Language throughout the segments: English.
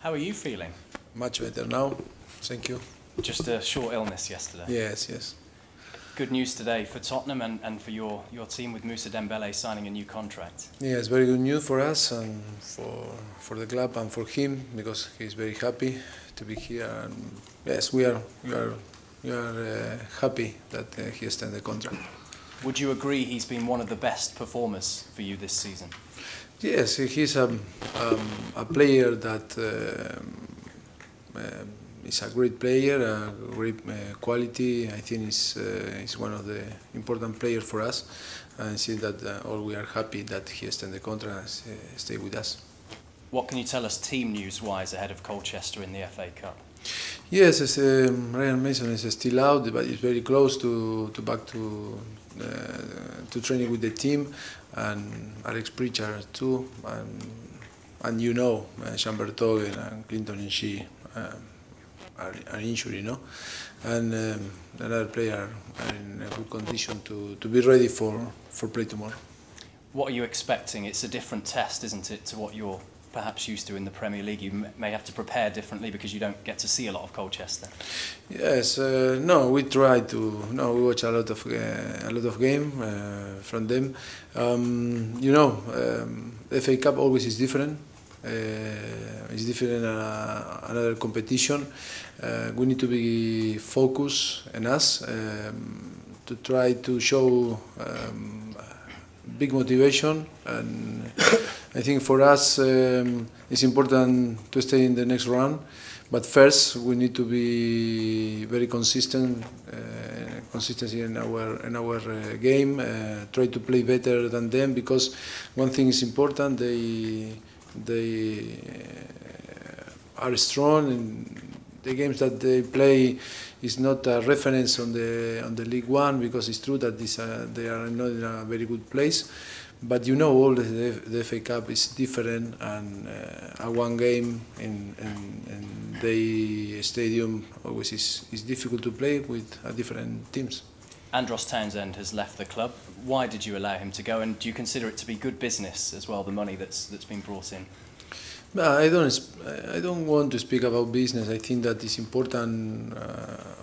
How are you feeling? Much better now, thank you. Just a short illness yesterday. Yes. Good news today for Tottenham and for your team with Moussa Dembele signing a new contract. Yes, very good news for us and for the club and for him, because he's very happy to be here. And yes, we are happy that he extended the contract. Would you agree he's been one of the best performers for you this season? Yes, he's a player that is a great player, a great quality. I think he's one of the important players for us, and I see that all we are happy that he extended the contract and stay with us. What can you tell us team news-wise ahead of Colchester in the FA Cup? Yes, Ryan Mason is still out, but he's very close to back to training with the team, and Alex Pritchard too, and you know, Jean Bertoghen and Clinton Inshi are injured, and another player are in a good condition to be ready for play tomorrow. What are you expecting? It's a different test, isn't it, to what you're perhaps used to in the Premier League? You may have to prepare differently because you don't get to see a lot of Colchester. Yes, no, we try to. No, we watch a lot of game from them. The FA Cup always is different. It's different another competition. We need to be focused in us to try to show big motivation, and I think for us it's important to stay in the next round. But first we need to be very consistency in our game. Try to play better than them, because one thing is important: they are strong, and the games that they play is not a reference on the League One, because it's true that they are not in a very good place. But all the FA Cup is different, and a one game in the stadium always is difficult to play with different teams. Andros Townsend has left the club. Why did you allow him to go, and do you consider it to be good business as well, the money that's been brought in? I don't want to speak about business. I think that it's important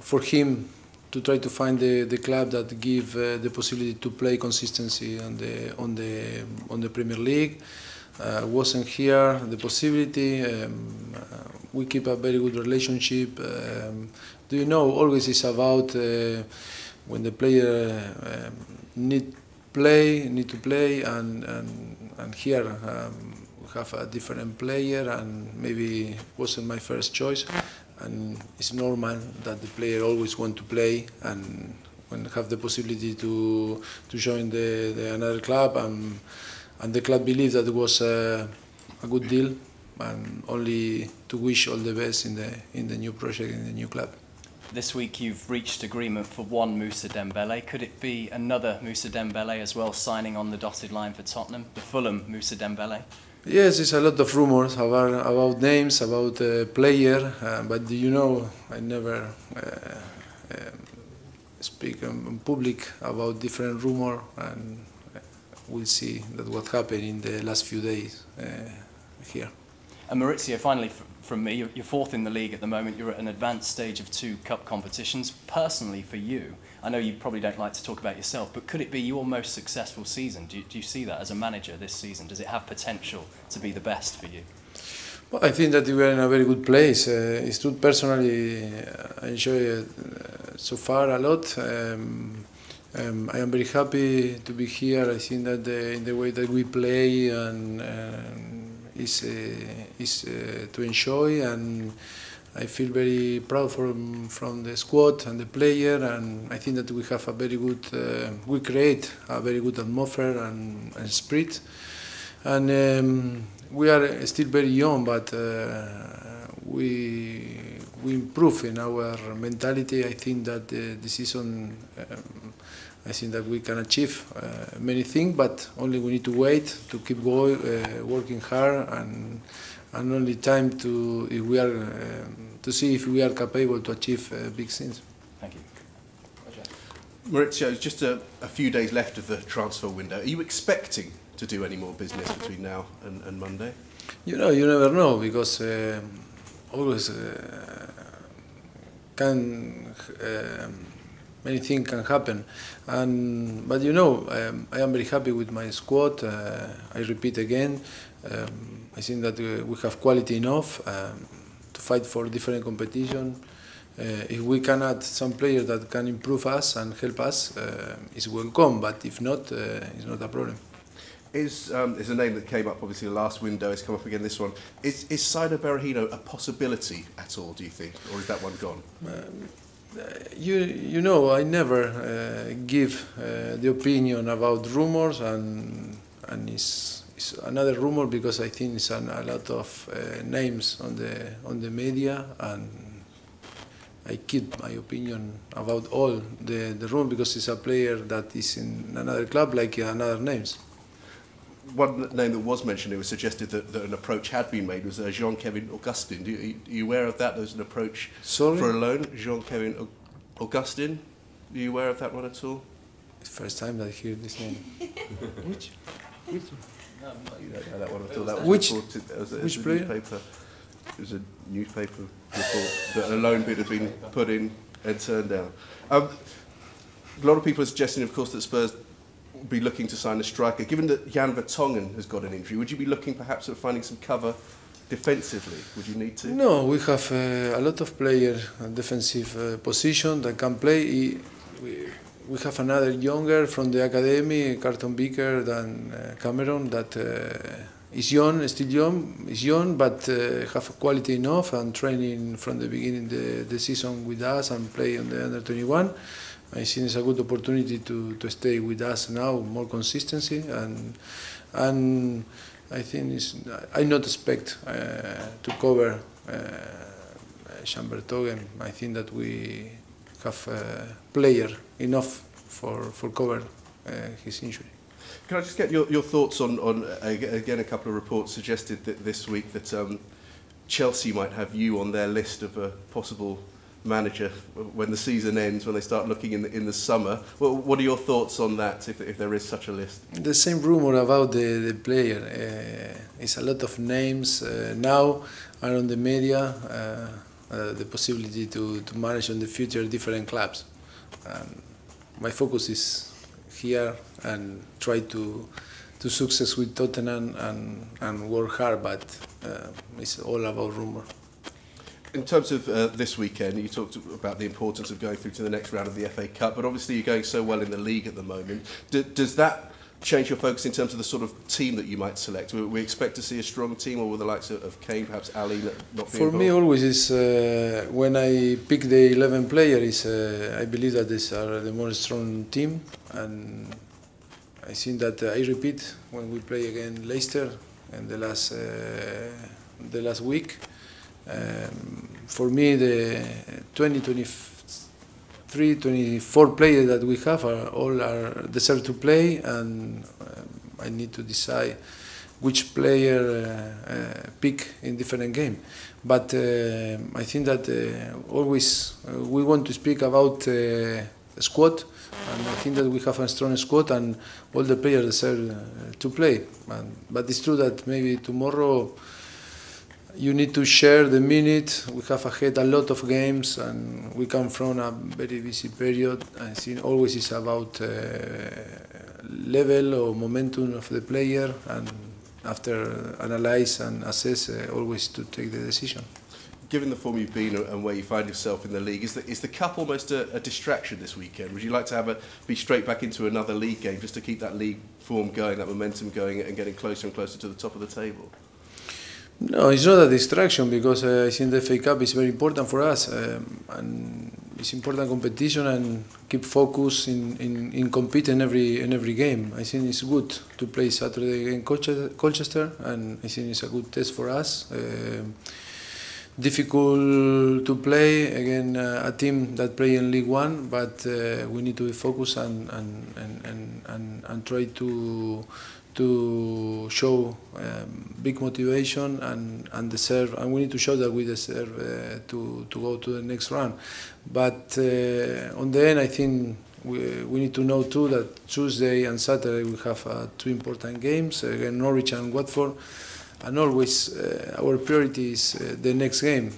for him to try to find the club that give the possibility to play consistency on the Premier League. Wasn't here the possibility. We keep a very good relationship. Always it's about when the player need to play, and here we have a different player, and maybe wasn't my first choice. And it's normal that the player always want to play, and when have the possibility to join the another club, and the club believes that it was a good deal, and only to wish all the best in the new project, in the new club. This week you've reached agreement for one Moussa Dembele. Could it be another Moussa Dembele as well signing on the dotted line for Tottenham, the Fulham Moussa Dembele? Yes, there's a lot of rumors about names, about player, but I never speak in public about different rumors, and we'll see that what happened in the last few days here. And Mauricio, finally from me, you're fourth in the league at the moment. You're at an advanced stage of 2 cup competitions. Personally, for you, I know you probably don't like to talk about yourself, but could it be your most successful season? Do you see that as a manager this season? Does it have potential to be the best for you? Well, I think that we are in a very good place. It's true, personally, I enjoy it so far a lot. I am very happy to be here. I think that in the way that we play is to enjoy, and I feel very proud from the squad and the player, and I think that we have a very good, we create a very good atmosphere and spirit, and we are still very young, but we improve in our mentality. I think that the season, I think that we can achieve many things, but only we need to wait, to keep going, working hard, and only time to see if we are capable to achieve big things. Thank you. Mauricio, just a few days left of the transfer window. Are you expecting to do any more business between now and Monday? You never know, because always can many things can happen, but you know, I am very happy with my squad. I repeat again, I think that we have quality enough to fight for different competition. If we can add some players that can improve us and help us, it's welcome. But if not, it's not a problem. Is a name that came up, obviously the last window has come up again this one. Is Saido Berahino a possibility at all, do you think, or is that one gone? You know, I never give the opinion about rumors, and it's another rumor because I think it's a lot of names on the media, and I keep my opinion about all the room because it's a player that is in another club like another names. One name that was mentioned, it was suggested that an approach had been made, was Jean-Kevin Augustin. Are you aware of that? There was an approach for a loan, Jean-Kevin Augustin. Are you aware of that one at all? It's the first time that I hear this name. Which? You don't know that one at all. That was Which player? Newspaper. It was a newspaper report that a loan bid had been put in and turned down. A lot of people are suggesting, of course, that Spurs be looking to sign a striker. Given that Jan Vertonghen has got an injury, would you be looking perhaps at finding some cover defensively? Would you need to? No, we have a lot of players in defensive position that can play. We have another younger from the academy, Carlton Beaker, than Cameron, that is young, is young, but have quality enough and training from the beginning the season with us and play on the under-21. I think it's a good opportunity to stay with us now, more consistency, and I think I not expect to cover Jan Vertonghen. I think that we have player enough for cover his injury. Can I just get your thoughts on again, a couple of reports suggested that this week that Chelsea might have you on their list of a possible manager when the season ends, when they start looking in the summer. Well, what are your thoughts on that, if there is such a list? The same rumor about the player. It's a lot of names now are on the media, the possibility to manage in the future different clubs. My focus is here and try to success with Tottenham and work hard, but it's all about rumor. In terms of this weekend, you talked about the importance of going through to the next round of the FA Cup, but obviously you're going so well in the league at the moment. Does that change your focus in terms of the sort of team that you might select? Will we expect to see a strong team, or with the likes of Kane, perhaps Ali, not being For involved? me, always is when I pick the 11 players, I believe that these are the more strong team, and I think that I repeat when we play against Leicester in the last week. For me, the 23, 24 players that we have all deserve to play, and I need to decide which player pick in different game. But I think that always we want to speak about squad, and I think that we have a strong squad, and all the players deserve to play. But it's true that maybe tomorrow you need to share the minute. We have ahead a lot of games, and we come from a very busy period. I think always it's about level or momentum of the player, and after analyze and assess, always to take the decision. Given the form you've been and where you find yourself in the league, is the cup almost a distraction this weekend? Would you like to be straight back into another league game just to keep that league form going, that momentum going, and getting closer and closer to the top of the table? No, it's not a distraction, because I think the FA Cup is very important for us, and it's important competition, and keep focus in competing in every game. I think it's good to play Saturday against Colchester, and I think it's a good test for us. Difficult to play against a team that play in League One, but we need to be focused and try to show big motivation and deserve, and we need to show that we deserve to go to the next round. But on the end, I think we need to know too that Tuesday and Saturday we have two important games against Norwich and Watford, and always our priority is the next game.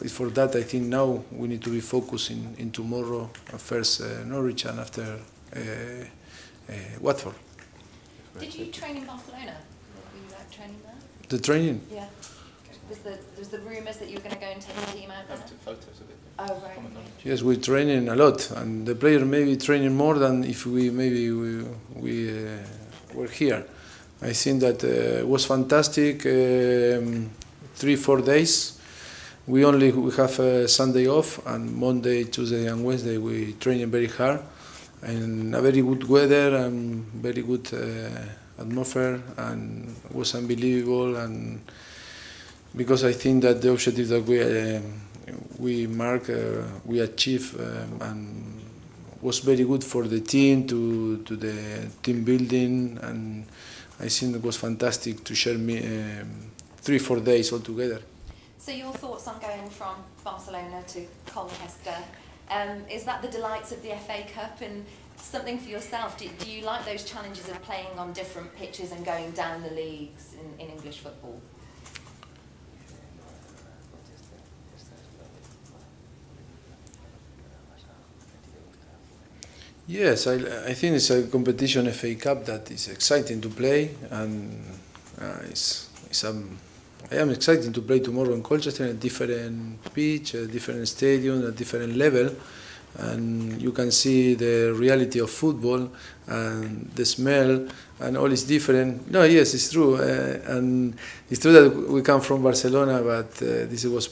For that, I think now we need to be focused in tomorrow, first Norwich and after Watford. Did you train in Barcelona? Were you training there? The training? Yeah. Was the rumours that you were going to go and take the team out there? Took photos of it. Oh, right. Yes, we're training a lot, and the player maybe training more than if we were here. I think that was fantastic. 3-4 days. We have Sunday off, and Monday, Tuesday, and Wednesday we training very hard, and a very good weather and very good atmosphere, and it was unbelievable. And because I think that the objective that we achieved and was very good for the team to the team building, and I think it was fantastic to share 3-4 days all together. So your thoughts on going from Barcelona to Colchester, is that the delights of the FA Cup and something for yourself? Do you like those challenges of playing on different pitches and going down the leagues in English football? Yes, I think it's a competition, FA Cup, that is exciting to play, and I am excited to play tomorrow in Colchester, a different pitch, a different stadium, a different level, and you can see the reality of football and the smell, and all is different. No, yes, it's true, and it's true that we come from Barcelona, but this was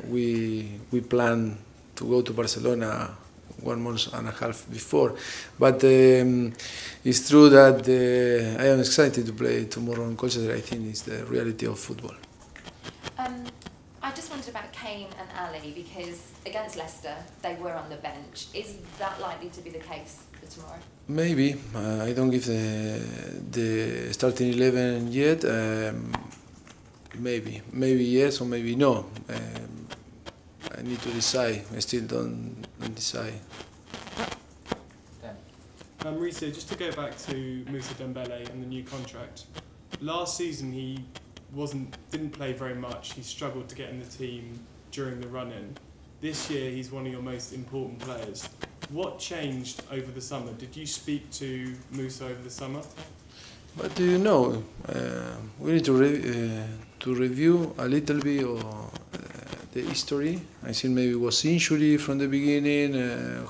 we planned to go to Barcelona 1 month and a half before, but it's true that I am excited to play tomorrow in Colchester. I think it's the reality of football. I just wondered about Kane and Ali, because against Leicester they were on the bench. Is that likely to be the case for tomorrow? Maybe. I don't give the starting 11 yet. Maybe yes or maybe no. I need to decide. I still don't decide. Mauricio, just to go back to Moussa Dembele and the new contract. Last season he didn't play very much. He struggled to get in the team during the run-in. This year he's one of your most important players. What changed over the summer? Did you speak to Moussa over the summer? But do you know, we need to review a little bit of the history. I think maybe it was injury from the beginning,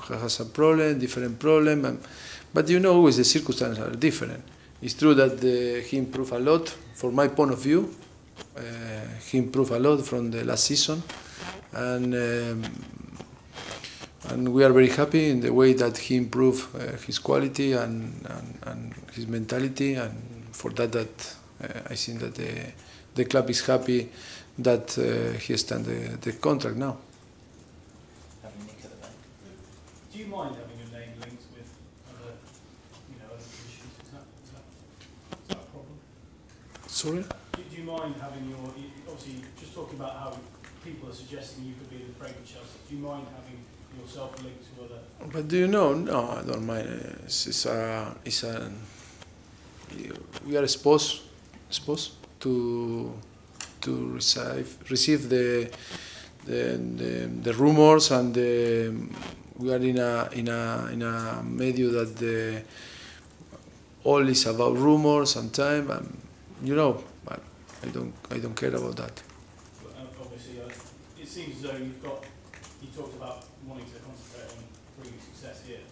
has a problem, different problem, but you know, always the circumstances are different. It's true that he improved a lot, from my point of view. He improved a lot from the last season, and we are very happy in the way that he improved his quality and his mentality, and for that I think that the club is happy that he extended the contract now. Do you mind having your name linked with other positions? Is that a problem? Sorry? Do you mind having obviously just talking about how people are suggesting you could be the Frank Chelsea, do you mind having yourself linked to other? But do you know? No, I don't mind. We are supposed to receive the rumors, and we are in a media that all is about rumors and time, and but I don't care about that. Obviously, it seems as though you talked about wanting to concentrate on bringing success here.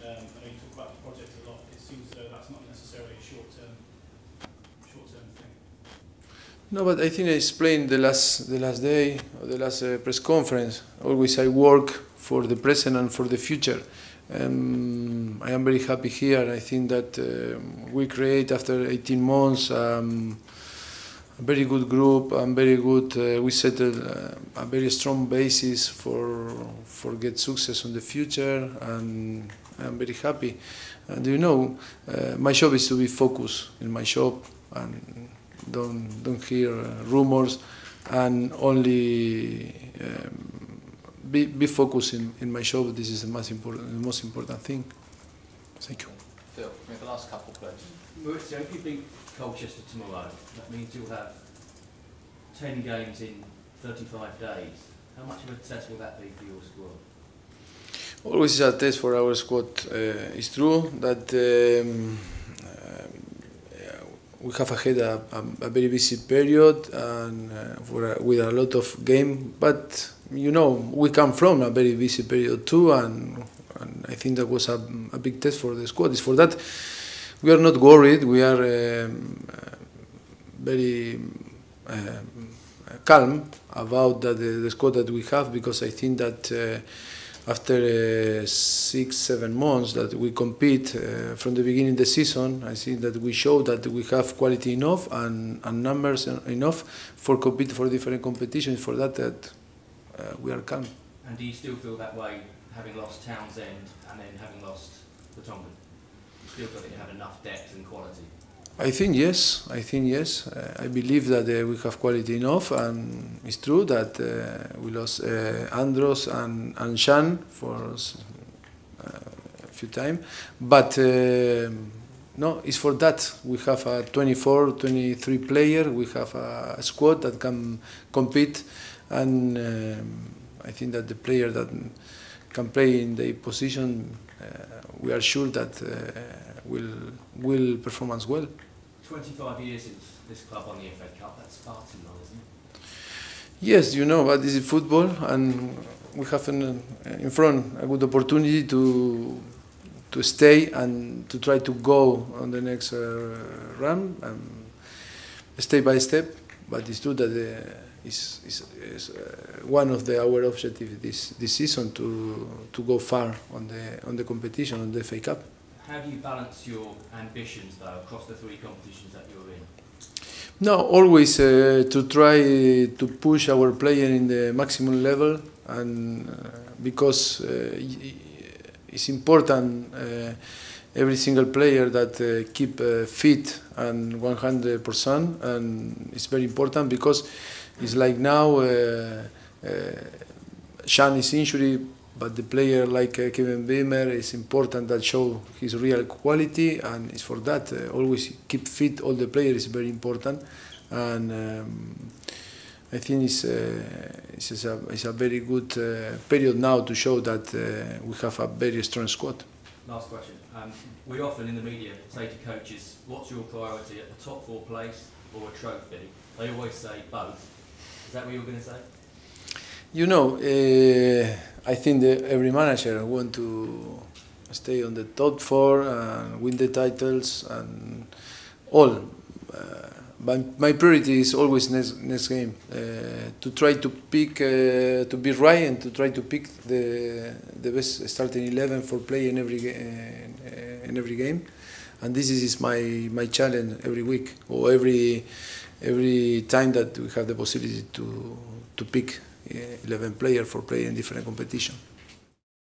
I know you talk about the project a lot. It seems as though that's not necessarily a short-term thing. No, but I think I explained the last day, or the last press conference. Always I work for the present and for the future. I am very happy here. I think that we create, after 18 months, a very good group and very good. We settled a very strong basis for get success in the future, and I'm very happy. And my job is to be focused in my job and don't hear rumors, and only be focused in my job. This is the most important thing. Thank you. Phil, the last couple, please. Maurizio, if you beat Colchester tomorrow, that means you'll have 10 games in 35 days. How much of a test will that be for your squad? Always is a test for our squad. It's true that we have ahead a very busy period and with a lot of game. But you know, we come from a very busy period too, and I think that was a big test for the squad. It's for that we are not worried. We are very calm about the squad that we have, because I think that after 6-7 months that we compete from the beginning of the season, I think that we show that we have quality enough and numbers enough for compete for different competitions. For that we are calm. And do you still feel that way, having lost Townsend and then having lost the Tongan? You still feel that you have enough depth and quality? I think yes. I believe that we have quality enough, and it's true that we lost Andros and Shan for a few times. But no, it's for that. We have a 24, 23 player. We have a squad that can compete, and I think that the player that can play in the position, we are sure that will perform as well. 25 years since this club won the FA Cup, that's far too long, isn't it? Yes, you know, but this is football, and we have in front a good opportunity to stay and to try to go on the next run, step by step. But it's true that is one of our objectives this season to go far on the competition, on the FA Cup. How do you balance your ambitions, though, across the 3 competitions that you're in? No, always to try to push our player in the maximum level, and because it's important every single player that keep fit and 100%, and it's very important because it's like now Shan is injured. But the player like Kevin Beamer is important that show his real quality, and it's for that always keep fit all the players is very important, and I think it's a very good period now to show that we have a very strong squad. Last question. We often in the media say to coaches, what's your priority, at the top 4 place or a trophy? They always say both. Is that what you're going to say? You know, I think that every manager wants to stay on the top 4 and win the titles and all. But my priority is always next game, to try to pick, to be right, and to try to pick the best starting 11 for play in every game. And this is my challenge every week, or every time that we have the possibility to pick 11 players for playing in different competition.